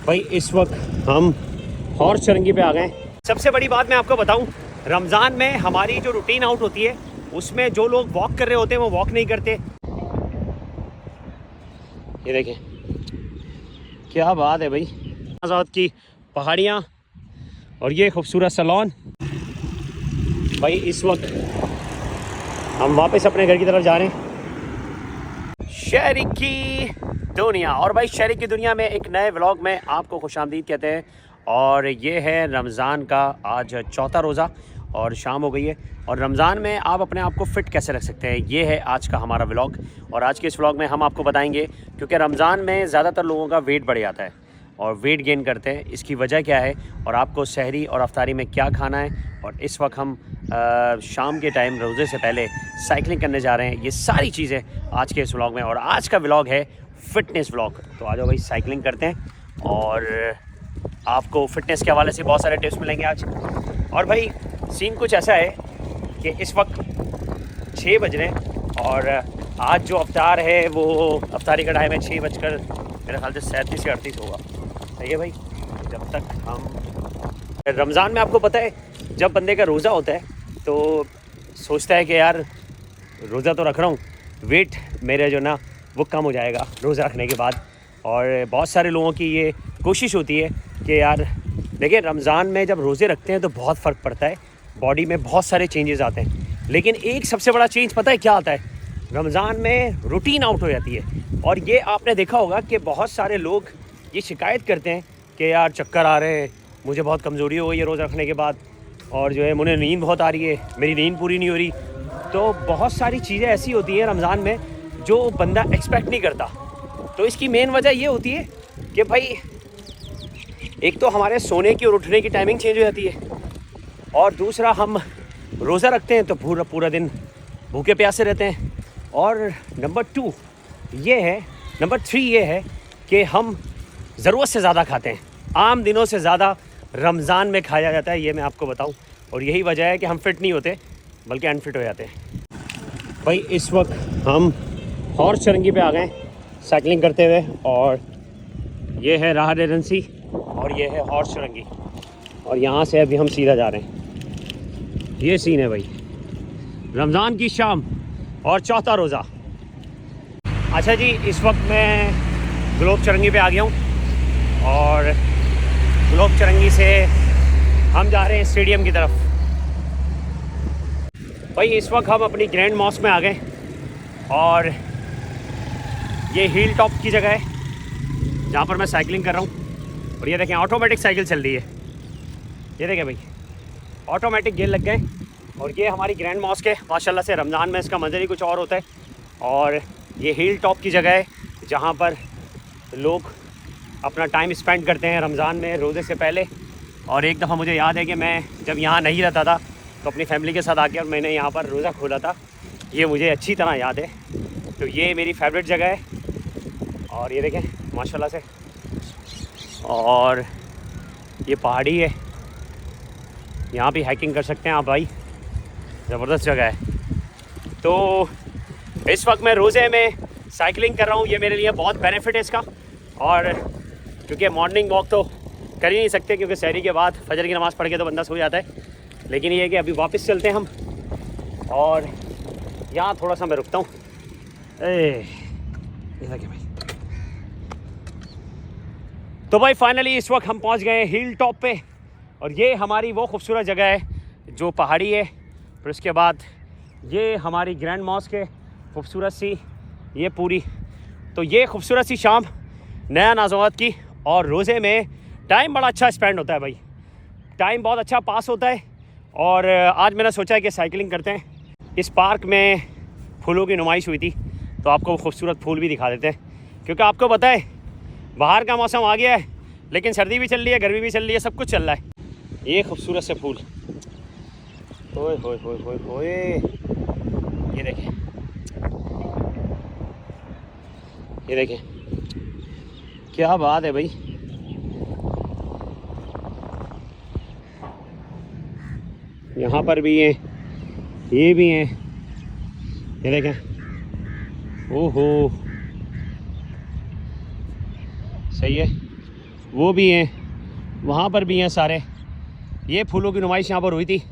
भाई इस वक्त हम हॉर्स चरंगी पे आ गए। सबसे बड़ी बात मैं आपको बताऊं, रमज़ान में हमारी जो रूटीन आउट होती है उसमें जो लोग वॉक कर रहे होते हैं वो वॉक नहीं करते। ये देखें क्या बात है भाई, आज़ाद की पहाड़ियाँ और ये खूबसूरत सैलून। भाई इस वक्त हम वापस अपने घर की तरफ जा रहे हैं। शहरी की दुनिया, और भाई शहरी की दुनिया में एक नए व्लॉग में आपको खुशामदीद कहते हैं। और ये है रमज़ान का आज चौथा रोज़ा और शाम हो गई है। और रमज़ान में आप अपने आप को फ़िट कैसे रख सकते हैं, ये है आज का हमारा व्लॉग। और आज के इस व्लॉग में हम आपको बताएंगे, क्योंकि रमज़ान में ज़्यादातर लोगों का वेट बढ़ जाता है और वेट गेन करते हैं। इसकी वजह क्या है और आपको सहरी और अफ्तारी में क्या खाना है। और इस वक्त हम शाम के टाइम रोज़े से पहले साइकिलिंग करने जा रहे हैं। ये सारी चीज़ें आज के इस व्लॉग में, और आज का व्लॉग है फ़िटनेस व्लॉग। तो आ जाओ भाई साइकिलिंग करते हैं और आपको फ़िटनेस के हवाले से बहुत सारे टिप्स मिलेंगे आज। और भाई सीन कुछ ऐसा है कि इस वक्त 6 बज रहे हैं और आज जो अफ्तार है वो अफ्तारी का टाइम है 6 बजकर मेरे ख्याल से 37 या 38 होगा। सही है भाई। जब तक हम रमज़ान में, आपको पता है जब बंदे का रोज़ा होता है तो सोचता है कि यार रोज़ा तो रख रहा हूँ, वेट मेरे जो ना वो कम हो जाएगा रोज़ा रखने के बाद। और बहुत सारे लोगों की ये कोशिश होती है कि यार देखिए रमज़ान में जब रोज़े रखते हैं तो बहुत फ़र्क पड़ता है, बॉडी में बहुत सारे चेंजेस आते हैं। लेकिन एक सबसे बड़ा चेंज पता है क्या आता है, रमज़ान में रूटीन आउट हो जाती है। और ये आपने देखा होगा कि बहुत सारे लोग ये शिकायत करते हैं कि यार चक्कर आ रहे हैं, मुझे बहुत कमज़ोरी हो गई है रोज़ा रखने के बाद, और जो है मुझे नींद बहुत आ रही है, मेरी नींद पूरी नहीं हो रही। तो बहुत सारी चीज़ें ऐसी होती हैं रमज़ान में जो बंदा एक्सपेक्ट नहीं करता। तो इसकी मेन वजह ये होती है कि भाई एक तो हमारे सोने की और उठने की टाइमिंग चेंज हो जाती है, और दूसरा हम रोज़ा रखते हैं तो पूरा पूरा दिन भूखे प्यासे रहते हैं। और नंबर 3 ये है कि हम ज़रूरत से ज़्यादा खाते हैं, आम दिनों से ज़्यादा रमज़ान में खाया जाता है, ये मैं आपको बताऊं। और यही वजह है कि हम फिट नहीं होते बल्कि अनफिट हो जाते हैं। भाई इस वक्त हम हॉर्स चरंगी पे आ गए साइकिलिंग करते हुए, और ये है राह एजेंसी और ये है हॉर्स चरंगी, और यहाँ से अभी हम सीधा जा रहे हैं। ये सीन है भाई रमज़ान की शाम और चौथा रोज़ा। अच्छा जी, इस वक्त मैं ग्लोब चरंगी पे आ गया हूँ और ग्लोब चरंगी से हम जा रहे हैं स्टेडियम की तरफ। भाई इस वक्त हम अपनी ग्रैंड मॉस्क में आ गए और ये हिल टॉप की जगह है जहाँ पर मैं साइकिलिंग कर रहा हूँ। और ये देखें ऑटोमेटिक साइकिल चल रही है, ये देखें भाई ऑटोमेटिक गियर लग गए। और ये हमारी ग्रैंड मॉस्क है माशाल्लाह से। रमज़ान में इसका मंजर ही कुछ और होता है। और ये हिल टॉप की जगह है जहाँ पर लोग अपना टाइम स्पेंड करते हैं रमज़ान में रोज़े से पहले। और एक दफ़ा मुझे याद है कि मैं जब यहाँ नहीं रहता था तो अपनी फैमिली के साथ आके और मैंने यहाँ पर रोज़ा खोला था, ये मुझे अच्छी तरह याद है। तो ये मेरी फेवरेट जगह है और ये देखें माशाल्लाह से। और ये पहाड़ी है, यहाँ भी हाइकिंग कर सकते हैं आप भाई, ज़बरदस्त जगह है। तो इस वक्त मैं रोज़े में साइकिलिंग कर रहा हूँ, ये मेरे लिए बहुत बेनिफिट है इसका। और क्योंकि मॉर्निंग वॉक तो कर ही नहीं सकते क्योंकि सहरी के बाद फजर की नमाज़ पढ़ के तो बंदा सो जाता है। लेकिन ये है कि अभी वापस चलते हैं हम, और यहाँ थोड़ा सा मैं रुकता हूँ। भाई तो भाई फाइनली इस वक्त हम पहुँच गए हिल टॉप पे, और ये हमारी वो खूबसूरत जगह है जो पहाड़ी है। फिर उसके बाद ये हमारी ग्रैंड मॉस्क है खूबसूरत सी, ये पूरी। तो ये खूबसूरत सी शाम नया नाज़ावत की, और रोज़े में टाइम बड़ा अच्छा स्पेंड होता है भाई, टाइम बहुत अच्छा पास होता है। और आज मैंने सोचा है कि साइकिलिंग करते हैं। इस पार्क में फूलों की नुमाइश हुई थी तो आपको खूबसूरत फूल भी दिखा देते हैं, क्योंकि आपको पता है बाहर का मौसम आ गया है लेकिन सर्दी भी चल रही है, गर्मी भी चल रही है, सब कुछ चल रहा है। ये खूबसूरत से फूल, ओए होए होए होए होए, ये देखें, ये देखें क्या बात है भाई। यहाँ पर भी हैं, ये भी हैं, ये देखें, ओहो सही है। वो भी हैं, वहाँ पर भी हैं सारे। ये फूलों की नुमाइश यहाँ पर हुई थी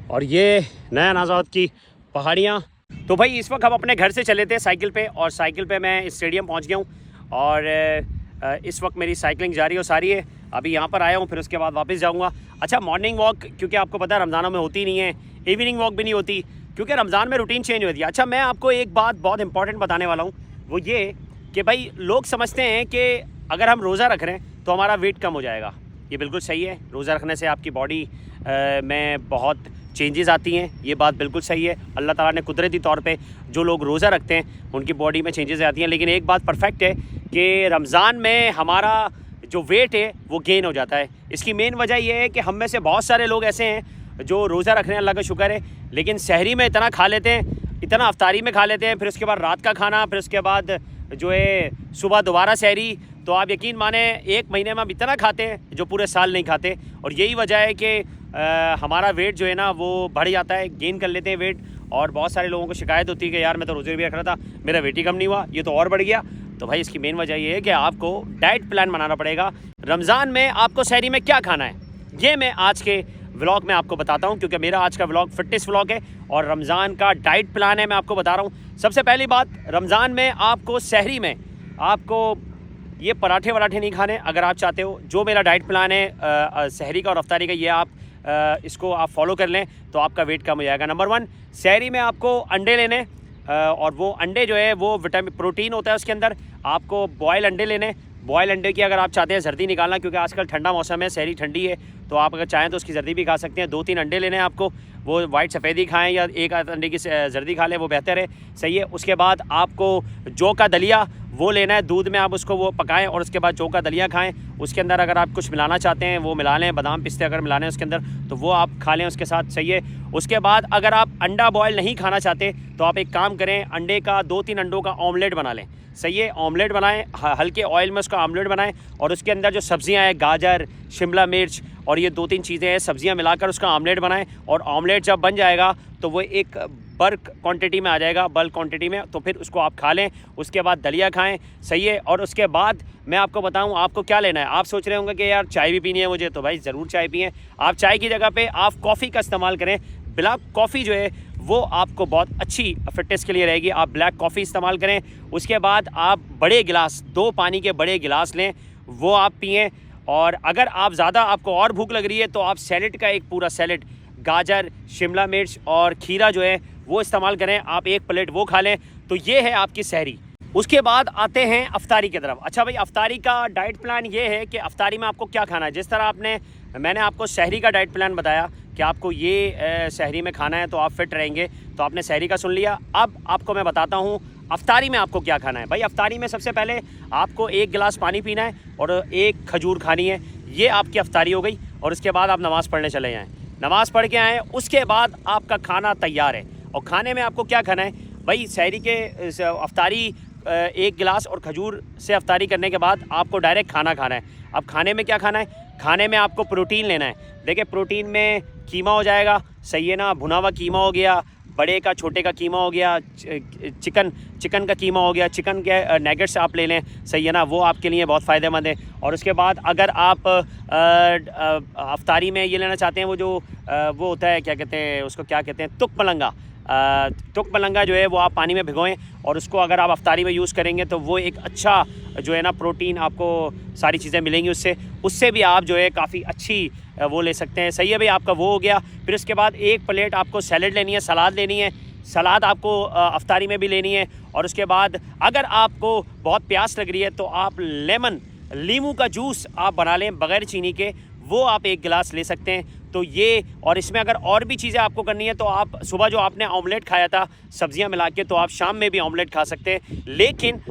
और ये नया नाज़ावत की पहाड़ियाँ। तो भाई इस वक्त हम अपने घर से चले थे साइकिल पे और साइकिल पे मैं स्टेडियम पहुँच गया हूँ और इस वक्त मेरी साइकिलिंग जारी और सारी है। अभी यहाँ पर आया हूँ, फिर उसके बाद वापस जाऊँगा। अच्छा, मॉर्निंग वॉक क्योंकि आपको पता है रमज़ानों में होती नहीं है, इवनिंग वॉक भी नहीं होती क्योंकि रमज़ान में रूटीन चेंज होती है। अच्छा, मैं आपको एक बात बहुत इंपॉर्टेंट बताने वाला हूँ, वो ये कि भाई लोग समझते हैं कि अगर हम रोज़ा रख रहे हैं तो हमारा वेट कम हो जाएगा। ये बिल्कुल सही है, रोज़ा रखने से आपकी बॉडी में बहुत चेंजेस आती हैं, ये बात बिल्कुल सही है। अल्लाह ताला ने कुदरती तौर पे जो लोग रोज़ा रखते हैं उनकी बॉडी में चेंजेस आती हैं। लेकिन एक बात परफेक्ट है कि रमज़ान में हमारा जो वेट है वो गेन हो जाता है। इसकी मेन वजह यह है कि हम में से बहुत सारे लोग ऐसे हैं जो रोज़ा रख रहे हैं, अल्लाह का शुक्र है, लेकिन सहरी में इतना खा लेते हैं, इतना अफ्तारी में खा लेते हैं, फिर उसके बाद रात का खाना, फिर उसके बाद जो है सुबह दोबारा सहरी। तो आप यकीन माने एक महीने में हम इतना खाते हैं जो पूरे साल नहीं खाते। और यही वजह है कि हमारा वेट जो है ना वो बढ़ जाता है, गेन कर लेते हैं वेट। और बहुत सारे लोगों को शिकायत होती है कि यार मैं तो रोज़े भी रख रहा था, मेरा वेट ही कम नहीं हुआ, ये तो और बढ़ गया। तो भाई इसकी मेन वजह ये है कि आपको डाइट प्लान बनाना पड़ेगा। रमज़ान में आपको सहरी में क्या खाना है ये मैं आज के व्लॉग में आपको बताता हूँ, क्योंकि मेरा आज का व्लॉग फिटनेस व्लॉग है और रमज़ान का डाइट प्लान है, मैं आपको बता रहा हूँ। सबसे पहली बात, रमज़ान में आपको सहरी में आपको ये पराठे वराठे नहीं खाने। अगर आप चाहते हो, जो मेरा डाइट प्लान है सहरी का और अफ्तारी का, ये आप इसको आप फॉलो कर लें तो आपका वेट कम हो जाएगा। नंबर 1, सहरी में आपको अंडे लेने और वो अंडे जो है वो विटामिन प्रोटीन होता है उसके अंदर। आपको बॉयल अंडे लेने, बॉयल अंडे की अगर आप चाहते हैं जर्दी निकालना, क्योंकि आजकल ठंडा मौसम है, सहरी ठंडी है, तो आप अगर चाहें तो उसकी जर्दी भी खा सकते हैं। 2-3 अंडे लेने हैं आपको, वो वाइट सफ़ेदी खाएं या एक अंडे की जर्दी खा लें, वो बेहतर है, सही है। उसके बाद आपको जौ का दलिया वो लेना है, दूध में आप उसको वो पकाएं और उसके बाद जौ का दलिया खाएं। उसके अंदर अगर आप कुछ मिलाना चाहते हैं वो मिला लें, बादाम पिस्ते अगर मिलाने हैं उसके अंदर तो वो आप खा लें उसके साथ, सही है। उसके बाद अगर आप अंडा बॉयल नहीं खाना चाहते तो आप एक काम करें, अंडे का 2-3 अंडों का ऑमलेट बना लें, सही है। ऑमलेट बनाएं, हल्के ऑयल में उसका ऑमलेट बनाएं और उसके अंदर जो सब्जियां हैं, गाजर, शिमला मिर्च और ये 2-3 चीज़ें हैं, सब्जियां मिलाकर उसका ऑमलेट बनाएं। और ऑमलेट जब बन जाएगा तो वो एक बल्क क्वांटिटी में आ जाएगा, बल्क क्वांटिटी में, तो फिर उसको आप खा लें। उसके बाद दलिया खाएं, सही है। और उसके बाद मैं आपको बताऊं आपको क्या लेना है। आप सोच रहे होंगे कि यार चाय भी पीनी है मुझे, तो भाई ज़रूर चाय पिएं। आप चाय की जगह पे आप कॉफ़ी का इस्तेमाल करें। ब्लैक कॉफ़ी जो है वो आपको बहुत अच्छी फिटनेस के लिए रहेगी, आप ब्लैक कॉफ़ी इस्तेमाल करें। उसके बाद आप बड़े गिलास, 2 पानी के बड़े गिलास लें, वो आप पिएँ। और अगर आप ज़्यादा आपको और भूख लग रही है तो आप सैलेड का एक पूरा सैलेड, गाजर, शिमला मिर्च और खीरा जो है वो इस्तेमाल करें, आप 1 प्लेट वो खा लें। तो ये है आपकी सहरी। उसके बाद आते हैं अफ्तारी की तरफ। अच्छा भाई, अफ्तारी का डाइट प्लान ये है कि अफ्तारी में आपको क्या खाना है। जिस तरह मैंने आपको सहरी का डाइट प्लान बताया कि आपको ये सहरी में खाना है तो आप फिट रहेंगे, तो आपने सहरी का सुन लिया। अब आपको मैं बताता हूँ अफ्तारी में आपको क्या खाना है। भाई अफ्तारी में सबसे पहले आपको 1 गिलास पानी पीना है और 1 खजूर खानी है, ये आपकी अफ्तारी हो गई। और उसके बाद आप नमाज़ पढ़ने चले जाएँ, नमाज़ पढ़ के आएँ, उसके बाद आपका खाना तैयार है। और खाने में आपको क्या खाना है भाई, सहरी के अफ्तारी 1 गिलास और खजूर से अफ्तारी करने के बाद आपको डायरेक्ट खाना खाना है। अब खाने में क्या खाना है, खाने में आपको प्रोटीन लेना है। देखिए प्रोटीन में कीमा हो जाएगा, सही है ना, भुना हुआ कीमा हो गया, बड़े का छोटे का कीमा हो गया, चिकन का कीमा हो गया, चिकन के नैगेट्स आप ले लें, सही है ना, वो आपके लिए बहुत फ़ायदेमंद है। और उसके बाद अगर आप अफ्तारी में ये लेना चाहते हैं, वो होता है, क्या कहते हैं उसको, क्या कहते हैं, तुक मलंगा। तुक मलंगा जो है वो आप पानी में भिगोएं और उसको अगर आप अफ्तारी में यूज़ करेंगे तो वो एक अच्छा जो है ना प्रोटीन, आपको सारी चीज़ें मिलेंगी उससे भी आप जो है काफ़ी अच्छी वो ले सकते हैं, सही है भाई। आपका वो हो गया। फिर उसके बाद 1 प्लेट आपको सैलड लेनी है, सलाद लेनी है, सलाद आपको अफ्तारी में भी लेनी है। और उसके बाद अगर आपको बहुत प्यास लग रही है तो आप लीमू का जूस आप बना लें बग़ैर चीनी के, वो आप 1 गिलास ले सकते हैं। तो ये, और इसमें अगर और भी चीज़ें आपको करनी है तो आप सुबह जो आपने ऑमलेट खाया था सब्जियां मिला के, तो आप शाम में भी ऑमलेट खा सकते हैं। लेकिन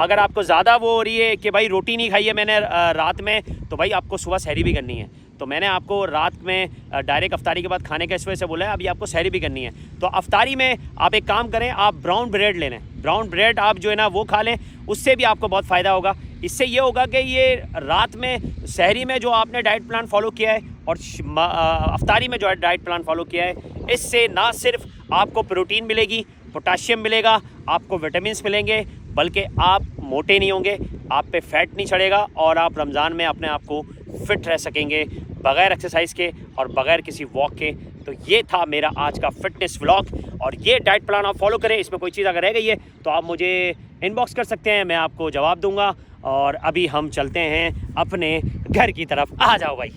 अगर आपको ज़्यादा वो हो रही है कि भाई रोटी नहीं खाई है मैंने रात में, तो भाई आपको सुबह सहरी भी करनी है। तो मैंने आपको रात में डायरेक्ट अफ्तारी के बाद खाने का इस वजह से बोला है, अभी आपको सहरी भी करनी है। तो अफ्तारी में आप एक काम करें, आप ब्राउन ब्रेड ले लें, ब्राउन ब्रेड आप जो है ना वो खा लें, उससे भी आपको बहुत फ़ायदा होगा। इससे ये होगा कि ये रात में सहरी में जो आपने डाइट प्लान फॉलो किया है और अफ्तारी में जो डाइट प्लान फॉलो किया है, इससे ना सिर्फ आपको प्रोटीन मिलेगी, पोटाशियम मिलेगा, आपको विटामिन्स मिलेंगे, बल्कि आप मोटे नहीं होंगे, आप पे फैट नहीं चढ़ेगा और आप रमज़ान में अपने आप को फिट रह सकेंगे बग़ैर एक्सरसाइज के और बग़ैर किसी वॉक के। तो ये था मेरा आज का फिटनेस व्लॉग और ये डाइट प्लान आप फॉलो करें। इसमें कोई चीज़ अगर रह गई है तो आप मुझे इनबॉक्स कर सकते हैं, मैं आपको जवाब दूंगा। और अभी हम चलते हैं अपने घर की तरफ। आ जाओ भाई।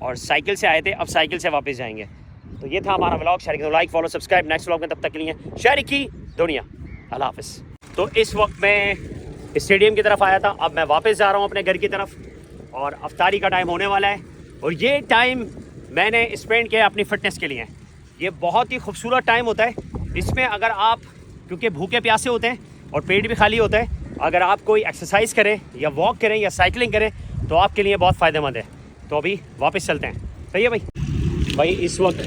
और साइकिल से आए थे, अब साइकिल से वापस जाएंगे। तो ये था हमारा vlog. Share like follow subscribe. Next vlog में तब तक के लिए शेयर की दुनिया। अल्लाह हाफ़िज़। तो इस वक्त मैं स्टेडियम की तरफ आया था, अब मैं वापस जा रहा हूँ अपने घर की तरफ और अफ्तारी का टाइम होने वाला है। और ये टाइम मैंने स्पेंड किया अपनी फ़िटनेस के लिए। ये बहुत ही खूबसूरत टाइम होता है। इसमें अगर आप, क्योंकि भूखे प्यासे होते हैं और पेट भी खाली होता है, अगर आप कोई एक्सरसाइज करें या वॉक करें या साइकिलिंग करें तो आपके लिए बहुत फ़ायदेमंद है। तो अभी वापस चलते हैं। सही है भाई। इस वक्त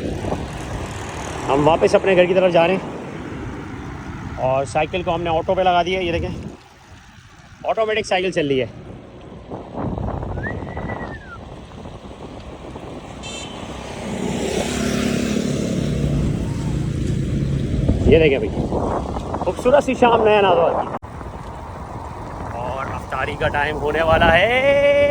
हम वापस अपने घर की तरफ जा रहे हैं और साइकिल को हमने ऑटो पे लगा दिया। ये देखें, ऑटोमेटिक साइकिल चल रही है। ये देखें भाई, खूबसूरत सी शाम नया नाज़र की और अफ्तारी का टाइम होने वाला है।